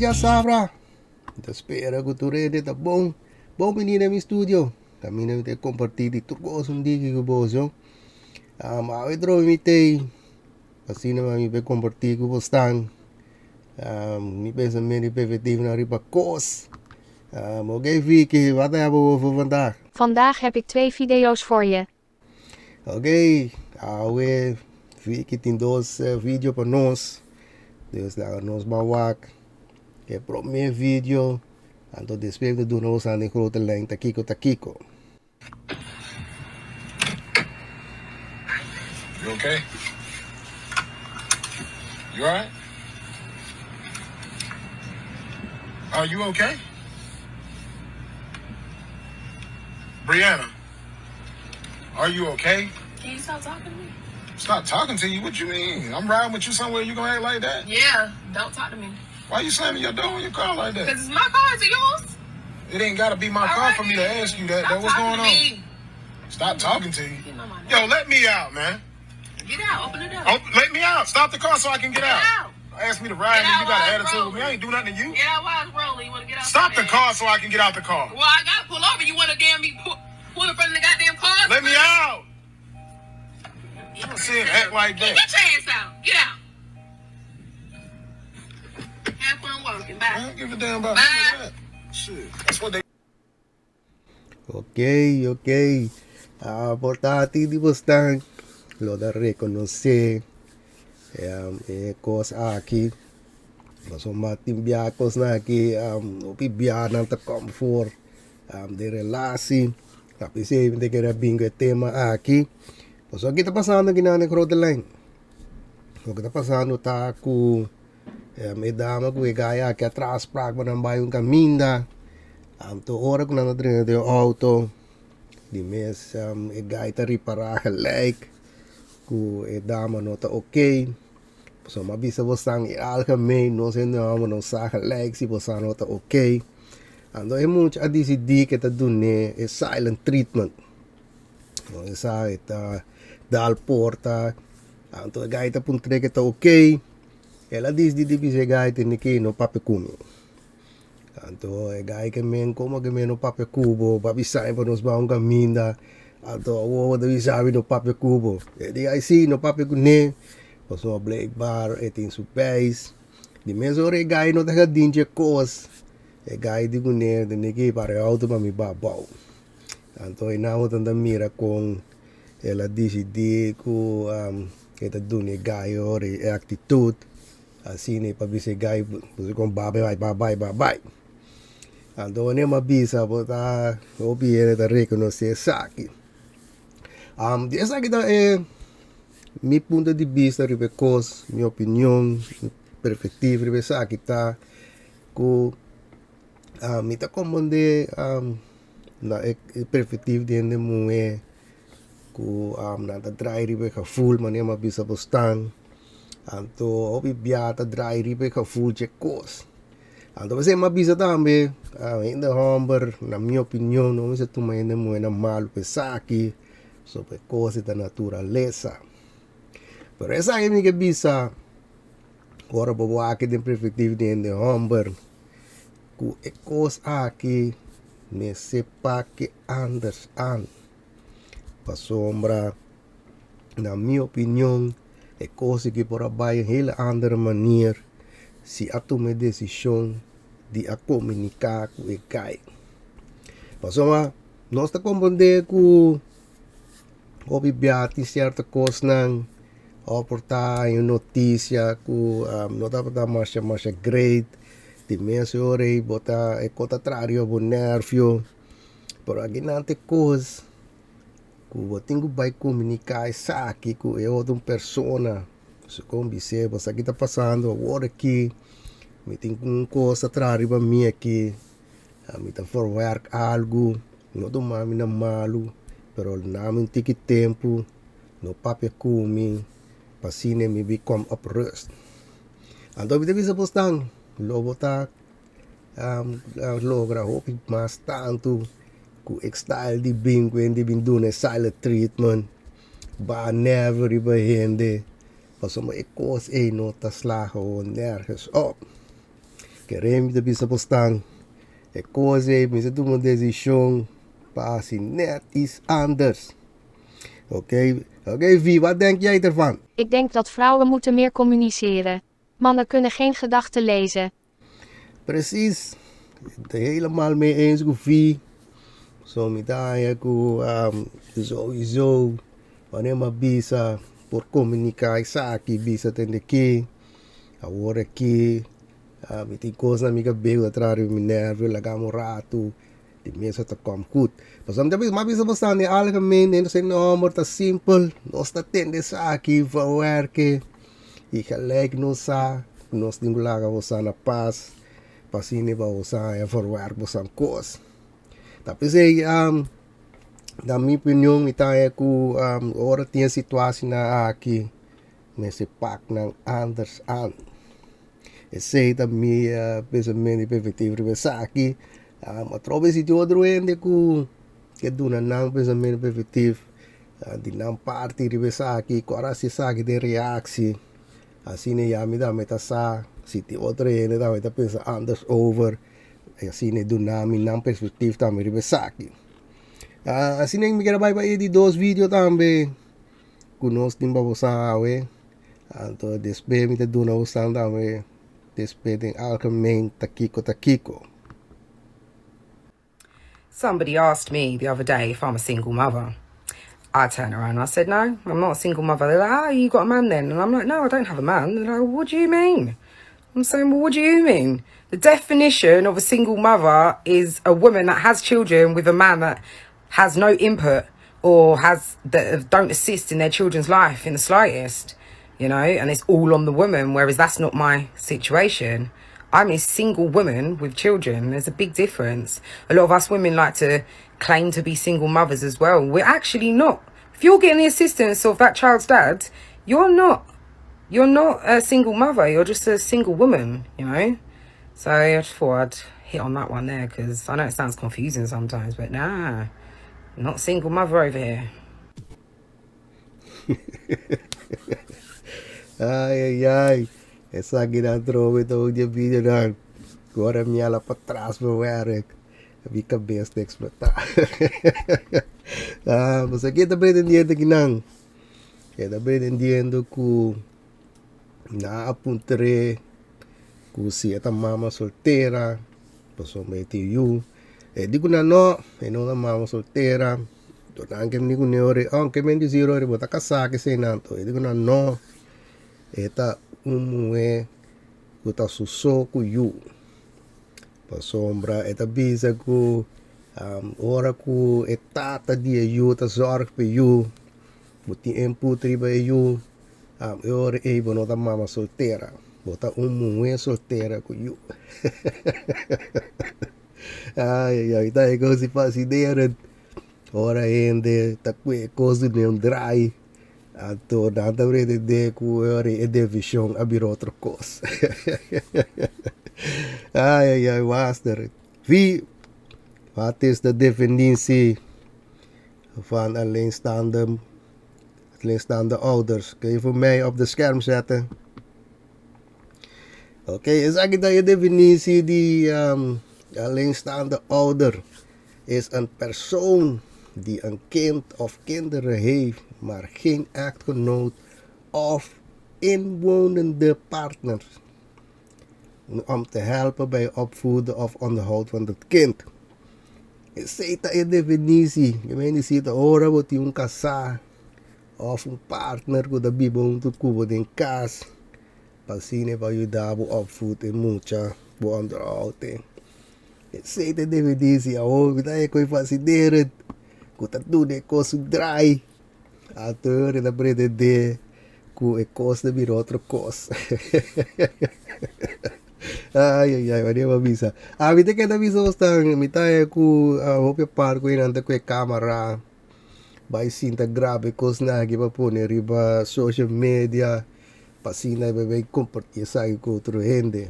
já sabra. Então espera que tu rede tá bom. Bom menino em estúdio. Também não tem compartilhar tudo um dia que eu vou fazer. Mas eu trouxe assim não me vai compartilhar com você. Mijn pensamento preventief naar riba koos. Oké, Vicky, wat hebben we voor vandaag? Vandaag heb ik 2 video's voor je. Oké, we Vicky tem 2 vídeos para nós. Dus daar nós bawak. É pro meu vídeo. Então depois de doen nós aan de grote lijn takiko takiko. You okay? You alright? Are you okay? Brianna, are you okay? Can you stop talking to me? Stop talking to you? What you mean? I'm riding with you somewhere, you gonna act like that? Yeah, don't talk to me. Why you slamming your door in your car like that? Because it's my car, is it yours? It ain't gotta be my car for me to ask you that. What's going on? Stop talking to you. Yo, let me out, man. Get out, open the door. Oh, let me out. Stop the car so I can get out. Get out. Ask me to ride, and you got an attitude with me. I ain't do nothing to you. Get out while it's rolling. You want to get out? Stop the car so I can get out the car. Well, I got to pull over. You want to damn me pull in front of the goddamn car? Let me out. You don't see it act like that. Get your ass out. Get out. Have fun working. Bye. I don't give a damn about none of that. Shit, that's what they... Ok. Portati di bostan. Lo da reconocer. Kos aqui. Nós vamos timbiar kos na aqui. Opibia não tá comfort. De relatie. Tapi saya tem que bingo tema aqui. Pues o que está passando aqui na grote lijn? O que está passando tá com me dama com o gaya aqui atrás para que não vai caminho. To hora que não drin de auto. Die mes e gaya tá reparar gelijk. Com e dama não tá ok. Pues o mabisa você em algemeen não se não sa gelijk se você não tá ok. Ando é muito a decidir que tá dando é silent treatment. Esa está dal porta. Anto gaita pun tre que tá ok. Ela diz de divise gaita ni que no pape kumi. Anto e gai que men como que men no pape cubo, papi sai para nos ba un caminda. Anto o de sabe no pape cubo. E di ai si no pape kune. Paso black bar et in su base. Di meso re gai no tá dinje cos. E gai di kune de ni que para auto para mi babau. Então, não tanta mira com ela decidir que está dando gaio e atitude assim né para ver se gaio com bye. Então, nem uma bisa botar o biere da reconhecer saque. Essa aqui é meu ponto de vista, because minha opinião, perspectiva, saque tá com me tá comandando na perspectief die de moe ku na ta dry ribe ka full mane ma bisa bostan anto obi biata dry ribe ka full che kos anto você ma bisa tambe in the homber na minha opinião não se tu mai de moe na mal pesaki so pe cose da naturaleza pero essa é minha bisa ora bobo aqui de perspectiva de homber ku e cos aqui me sepa que anders aan pasombra na minha opinião é coisa que por abaixo hele andere manier se a tomar decisão de a comunicar com o gai pasombra nós está compreender que obibiati certa coisa não oportar em notícia que não dá para dar mais great de mês ore bota e contrario bo nervio por aqui não tem coisa que eu tenho que comunicar essa aqui com outra persona se como você aqui está passando agora aqui me tem uma coisa atrás para mim aqui me está forward algo não tô mais na malo pero não tem que tempo no papel comigo para cine me become uprust então você bisa postang lobo tá logra hopi mas tanto ku style di bingo di bindune silent treatment ba never riba hende paso mo ekos no ta slago nergens op Queremos de bisa postang. E coisa me tomar uma decisão para assim net iets anders. Oké, Wie, wat denk jij ervan? Ik denk dat vrouwen moeten meer communiceren. Mannen kunnen geen gedachten lezen. Precies. Het helemaal mee eens, Vie. Zo met sowieso. Wanneer maar bisa por communicar saki bisa tende que agora que met die coisa amiga beu atrás me nervo lagamo rato de mesa tá com goed. Mas também mas bisa bestaan in algemeen en zijn nummer tá simpel. Nós tá tende saki van werken. E gelijk nós temos lá você na paz. Pasine ba você é verwerk você coisa. Tapi sei na minha opinião, então é que agora tem a situação aqui, nesse pacto não anders aan. Eu sei também, pensamento preventivo, reversar aqui, mas talvez se outro ende que do não pensamento preventivo, de não parte reversar aqui, agora se sabe de reação, assim né, já me dá metasa, se tem outro ende, dá me pensa anders over, assim né, do não perspectiva também reversar aqui. Assim nem me quero vai de dois vídeos também conosco tem para você então despedir me do não usando também despedir algemeen takiko. Somebody asked me the other day if I'm a single mother. I turned around and I said, no, I'm not a single mother. They're like, you got a man then? And I'm like, no, I don't have a man. They're like, what do you mean? I'm saying, well, what do you mean? The definition of a single mother is a woman that has children with a man that has no input or don't assist in their children's life in the slightest, and it's all on the woman, whereas that's not my situation. I'm a single woman with children. There's a big difference. A lot of us women like to claim to be single mothers as well. We're actually not. If you're getting the assistance of that child's dad, you're not a single mother, you're just a single woman, So I just thought I'd hit on that one there, because I know it sounds confusing sometimes, but nah. Not a single mother over here. Ai. Essa guida trove todo dia vídeo dan. Agora minha lá para trás para werk. Heb cabeça de explotar. Mas aqui está pretendendo que não. Está pretendendo que na apuntere que se é mama solteira, passou meti you. Digo na no, e não na mama solteira. Anche mi dico neore, anche men di zero ore bota casa che sei nato. Digo na no. Eta umue kuta suso ku you. Pasombra eta bisa ku ora ku etata dia you ta zorg pe you. Buti emputri ba you. Ora e bono da mama solteira. Bota umue solteira ku you. Ai, tá igual se faz ideia. Ora hende, tá com coisa de dry. Então, nada a de que ora é de visão abrir outra coisa. Ai, Mester. Wat is de definitie van alleenstaande ouders? Kun je voor mij op de scherm zetten? Oké, is eigenlijk dat je definitie die alleenstaande ouder is een persoon die een kind of kinderen heeft, maar geen echtgenoot of inwonende partner om te helpen bij opvoeden of onderhoud van het kind. Is dat een definitie? Je weet niet, ziet horen wat een casa of een partner die de bibel te kopen in kaas. Pasine waar je daar opvoedt en mucha onderhoudt. Sei te definitie, dat je kon fascineren. Dat doe je kost draai. Ateur dat brede de. Ku kost de weer outra kost. Ai, wanneer we bisa. Weet ik dat we zo staan. Mitaye ku op je park in aan de camera. Bij Sinta grabe kost na giba pone riba social media. Pasina bebe compartir sai com outro hende.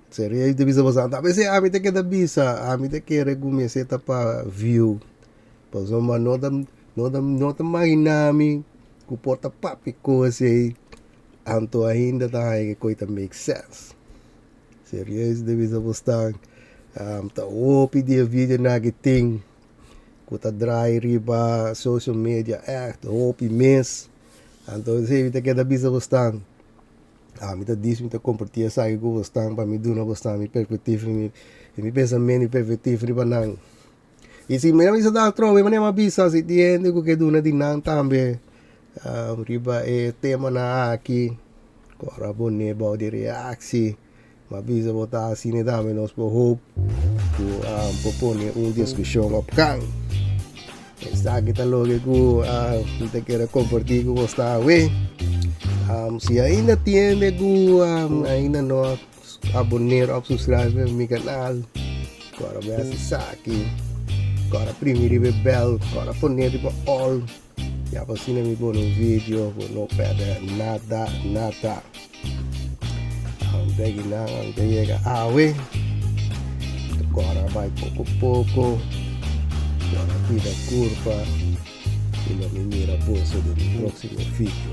Seria de bisa bastante. Mas a mim tem que dar bisa. A mim tem que recomendar para view. Pois uma nota mais nami. Que porta papi coisa. Anto ainda tá aí que coisa make sense. Serieus de bisa bostan. Ta opi die video na giting. Kuta draai riba social media echt opi mens. Então se te queda bisa bostan. Me ta dis me ta compartilhar sai go bostan para me duna bostan mi perspectiva mi pensamento mi perspectiva riba nang. E se me bisa dar trove mas nem bisa se tiende que duna di nang também. Riba tema na aqui. Agora bonne bau de reaksi. Mas bisa botar assim ne dame nos por hope. Propone discussão op kang. Está kita logo que kita quer compartilhar com você. Se ainda tiene ainda não abonar ou subscrever no meu canal, agora vai acessar aqui. Agora primeiro bell, agora poner tipo all. Já assim me pôr um vídeo, não perde nada. Pega na, chega awe. Agora vai pouco. Agora tira curva. E não me mira bolso do próximo vídeo.